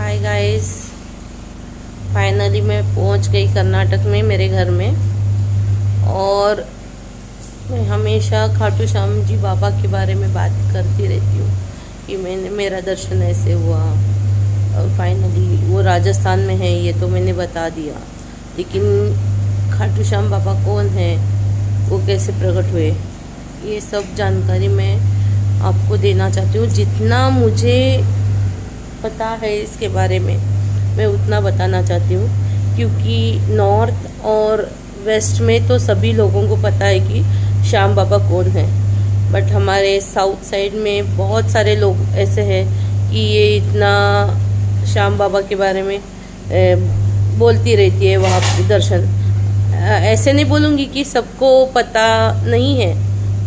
Hi guys, finally मैं पहुंच गई कर्नाटक में मेरे घर में। और मैं हमेशा खाटू श्याम जी बाबा के बारे में बात करती रहती हूँ कि मेरा दर्शन ऐसे हुआ। और फाइनली वो राजस्थान में है, ये तो मैंने बता दिया। लेकिन खाटू श्याम बाबा कौन है, वो कैसे प्रकट हुए, ये सब जानकारी मैं आपको देना चाहती हूँ। जितना मुझे पता है इसके बारे में मैं उतना बताना चाहती हूँ, क्योंकि नॉर्थ और वेस्ट में तो सभी लोगों को पता है कि श्याम बाबा कौन है। बट हमारे साउथ साइड में बहुत सारे लोग ऐसे हैं कि ये इतना श्याम बाबा के बारे में बोलती रहती है वहाँ पे दर्शन। ऐसे नहीं बोलूँगी कि सबको पता नहीं है,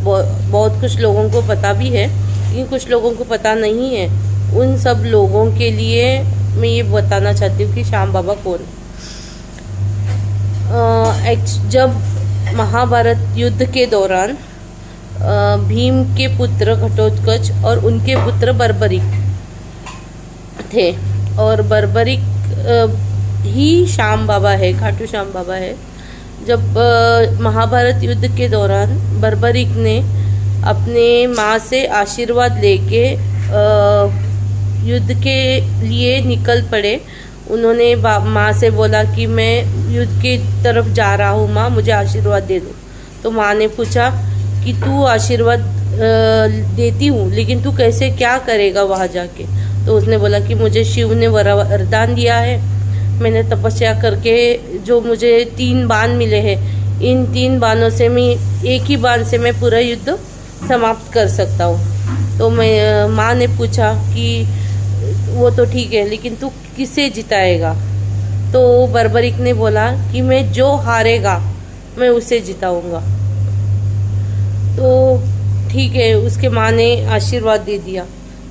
बहुत कुछ लोगों को पता भी है, लेकिन कुछ लोगों को पता नहीं है। उन सब लोगों के लिए मैं ये बताना चाहती हूँ कि श्याम बाबा कौन। जब महाभारत युद्ध के दौरान भीम के पुत्र घटोत्कच और उनके पुत्र बर्बरिक थे, और बर्बरिक ही श्याम बाबा है, खाटू श्याम बाबा है। जब महाभारत युद्ध के दौरान बर्बरिक ने अपने माँ से आशीर्वाद लेके युद्ध के लिए निकल पड़े। उन्होंने माँ से बोला कि मैं युद्ध की तरफ जा रहा हूँ माँ, मुझे आशीर्वाद दे दो। तो माँ ने पूछा कि तू आशीर्वाद देती हूँ, लेकिन तू कैसे, क्या करेगा वहाँ जाके। तो उसने बोला कि मुझे शिव ने वरदान दिया है, मैंने तपस्या करके जो मुझे 3 बाण मिले हैं, इन 3 बाणों से मैं एक ही बाण से मैं पूरा युद्ध समाप्त कर सकता हूँ। तो मैं माँ ने पूछा कि वो तो ठीक है, लेकिन तू किसे जिताएगा। तो बर्बरिक ने बोला कि मैं जो हारेगा मैं उसे जिताऊंगा। तो ठीक है, उसके माँ ने आशीर्वाद दे दिया।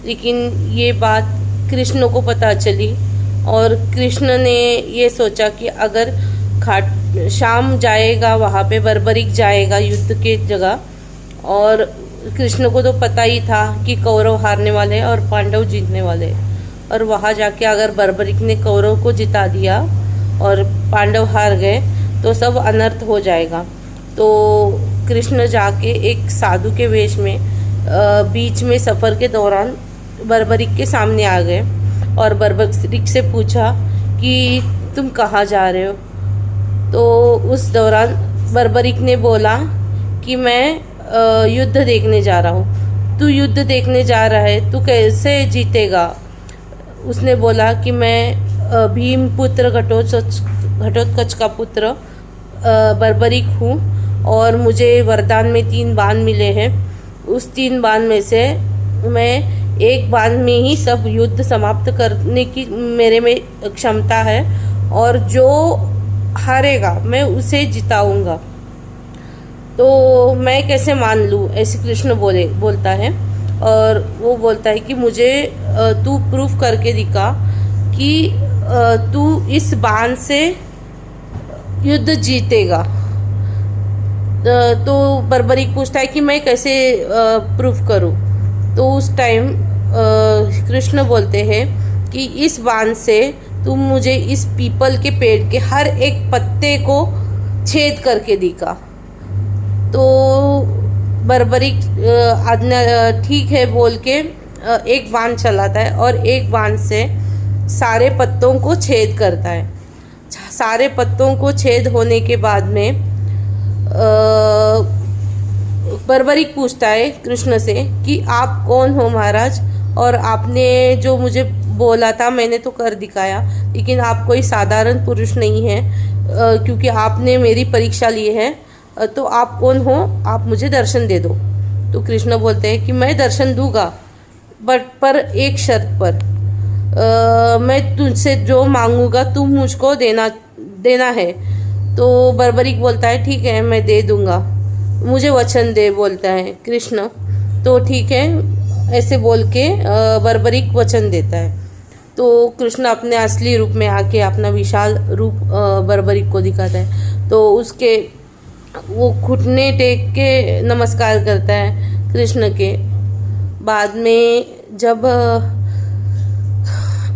लेकिन ये बात कृष्ण को पता चली, और कृष्ण ने ये सोचा कि अगर श्याम जाएगा वहाँ पे, बर्बरिक जाएगा युद्ध के जगह, और कृष्ण को तो पता ही था कि कौरव हारने वाले हैं और पांडव जीतने वाले हैं। और वहाँ जाके अगर बर्बरिक ने कौरव को जिता दिया और पांडव हार गए तो सब अनर्थ हो जाएगा। तो कृष्ण जाके एक साधु के वेश में बीच में सफ़र के दौरान बर्बरिक के सामने आ गए और बर्बरिक से पूछा कि तुम कहाँ जा रहे हो। तो उस दौरान बर्बरिक ने बोला कि मैं युद्ध देखने जा रहा हूँ। तू युद्ध देखने जा रहा है, तू कैसे जीतेगा। उसने बोला कि मैं भीम पुत्र घटोत्कच का पुत्र बर्बरिक हूँ, और मुझे वरदान में 3 बाण मिले हैं। उस 3 बाण में से मैं एक बाण में ही सब युद्ध समाप्त करने की मेरे में क्षमता है, और जो हारेगा मैं उसे जिताऊंगा। तो मैं कैसे मान लूँ, ऐसे कृष्ण बोलता है। और वो बोलता है कि मुझे तू प्रूफ करके दिखा कि तू इस बाण से युद्ध जीतेगा। तो बर्बरिक पूछता है कि मैं कैसे प्रूफ करूं। तो उस टाइम कृष्ण बोलते हैं कि इस बाण से तुम मुझे इस पीपल के पेड़ के हर एक पत्ते को छेद करके दिखा। तो बर्बरिक आज्ञा ठीक है बोल के एक बाण चलाता है, और एक बाण से सारे पत्तों को छेद करता है। सारे पत्तों को छेद होने के बाद में बर्बरिक पूछता है कृष्ण से कि आप कौन हो महाराज, और आपने जो मुझे बोला था मैंने तो कर दिखाया, लेकिन आप कोई साधारण पुरुष नहीं है, क्योंकि आपने मेरी परीक्षा ली है। तो आप कौन हो, आप मुझे दर्शन दे दो। तो कृष्ण बोलते हैं कि मैं दर्शन दूंगा, बट पर एक शर्त पर। मैं तुझसे जो मांगूंगा तुम मुझको देना है। तो बर्बरिक बोलता है ठीक है मैं दे दूंगा, मुझे वचन दे, बोलता है कृष्ण। तो ठीक है, ऐसे बोल के बर्बरिक वचन देता है। तो कृष्ण अपने असली रूप में आके अपना विशाल रूप बर्बरिक को दिखाता है। तो उसके वो घुटने टेक के नमस्कार करता है कृष्ण के। बाद में जब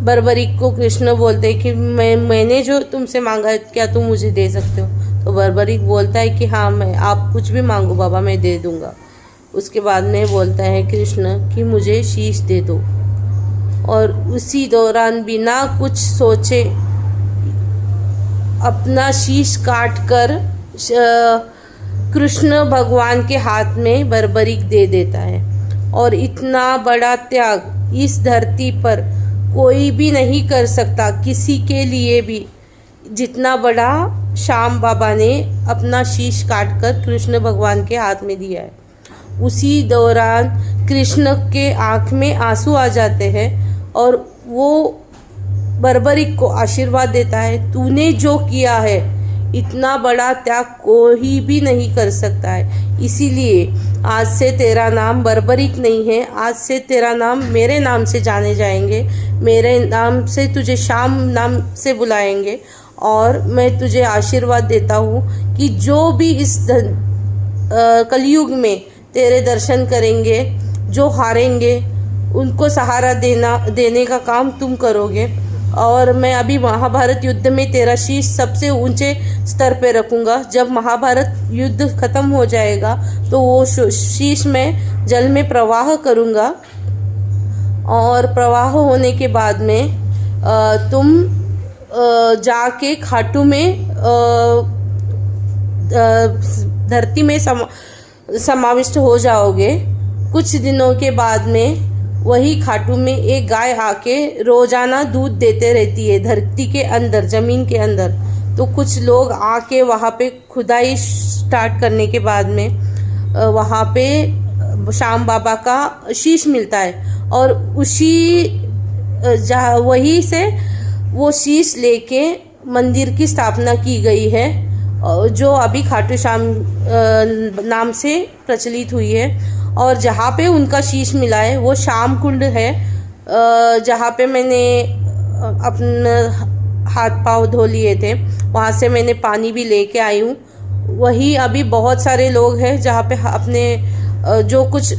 बर्बरीक को कृष्ण बोलते हैं कि मैंने जो तुमसे मांगा है क्या तुम मुझे दे सकते हो। तो बर्बरीक बोलता है कि हाँ, मैं आप कुछ भी मांगो बाबा, मैं दे दूँगा। उसके बाद में बोलता है कृष्ण कि मुझे शीश दे दो। और उसी दौरान बिना कुछ सोचे अपना शीश काट कर कृष्ण भगवान के हाथ में बर्बरीक दे देता है। और इतना बड़ा त्याग इस धरती पर कोई भी नहीं कर सकता, किसी के लिए भी, जितना बड़ा श्याम बाबा ने अपना शीश काट कर कृष्ण भगवान के हाथ में दिया है। उसी दौरान कृष्ण के आँख में आंसू आ जाते हैं और वो बर्बरीक को आशीर्वाद देता है, तूने जो किया है इतना बड़ा त्याग कोई भी नहीं कर सकता है, इसीलिए आज से तेरा नाम बर्बरीक नहीं है, आज से तेरा नाम मेरे नाम से जाने जाएंगे, मेरे नाम से तुझे श्याम नाम से बुलाएंगे। और मैं तुझे आशीर्वाद देता हूँ कि जो भी इस कलयुग में तेरे दर्शन करेंगे, जो हारेंगे उनको सहारा देने का काम तुम करोगे। और मैं अभी महाभारत युद्ध में तेरा शीश सबसे ऊंचे स्तर पे रखूँगा। जब महाभारत युद्ध ख़त्म हो जाएगा तो वो शीश मैं जल में प्रवाह करूँगा। और प्रवाह होने के बाद में तुम जाके खाटू में धरती में समाविष्ट हो जाओगे। कुछ दिनों के बाद में वही खाटू में एक गाय आके रोजाना दूध देते रहती है धरती के अंदर, ज़मीन के अंदर। तो कुछ लोग आके वहाँ पे खुदाई स्टार्ट करने के बाद में वहाँ पे श्याम बाबा का शीश मिलता है। और वहीं से वो शीश लेके मंदिर की स्थापना की गई है, जो अभी खाटू श्याम नाम से प्रचलित हुई है। और जहाँ पे उनका शीश मिला है वो श्याम कुंड है, जहाँ पे मैंने अपना हाथ पाँव धो लिए थे, वहाँ से मैंने पानी भी लेके आई हूँ। वही अभी बहुत सारे लोग हैं जहाँ पे अपने जो कुछ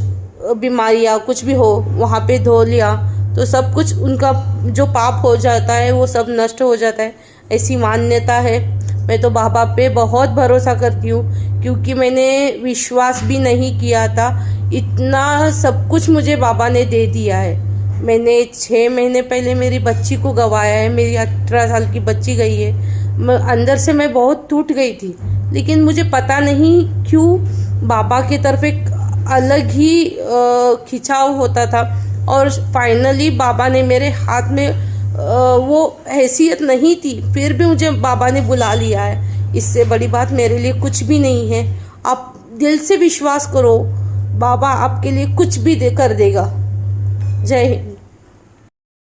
बीमारियाँ कुछ भी हो वहाँ पे धो लिया तो सब कुछ उनका जो पाप हो जाता है वो सब नष्ट हो जाता है, ऐसी मान्यता है। मैं तो बाबा पे बहुत भरोसा करती हूँ क्योंकि मैंने विश्वास भी नहीं किया था, इतना सब कुछ मुझे बाबा ने दे दिया है। मैंने 6 महीने पहले मेरी बच्ची को गंवाया है, मेरी 18 साल की बच्ची गई है। अंदर से मैं बहुत टूट गई थी, लेकिन मुझे पता नहीं क्यों बाबा की तरफ एक अलग ही खिंचाव होता था। और फाइनली बाबा ने मेरे हाथ में वो हैसियत नहीं थी, फिर भी मुझे बाबा ने बुला लिया है। इससे बड़ी बात मेरे लिए कुछ भी नहीं है। आप दिल से विश्वास करो, बाबा आपके लिए कुछ भी कर देगा। जय हिंद।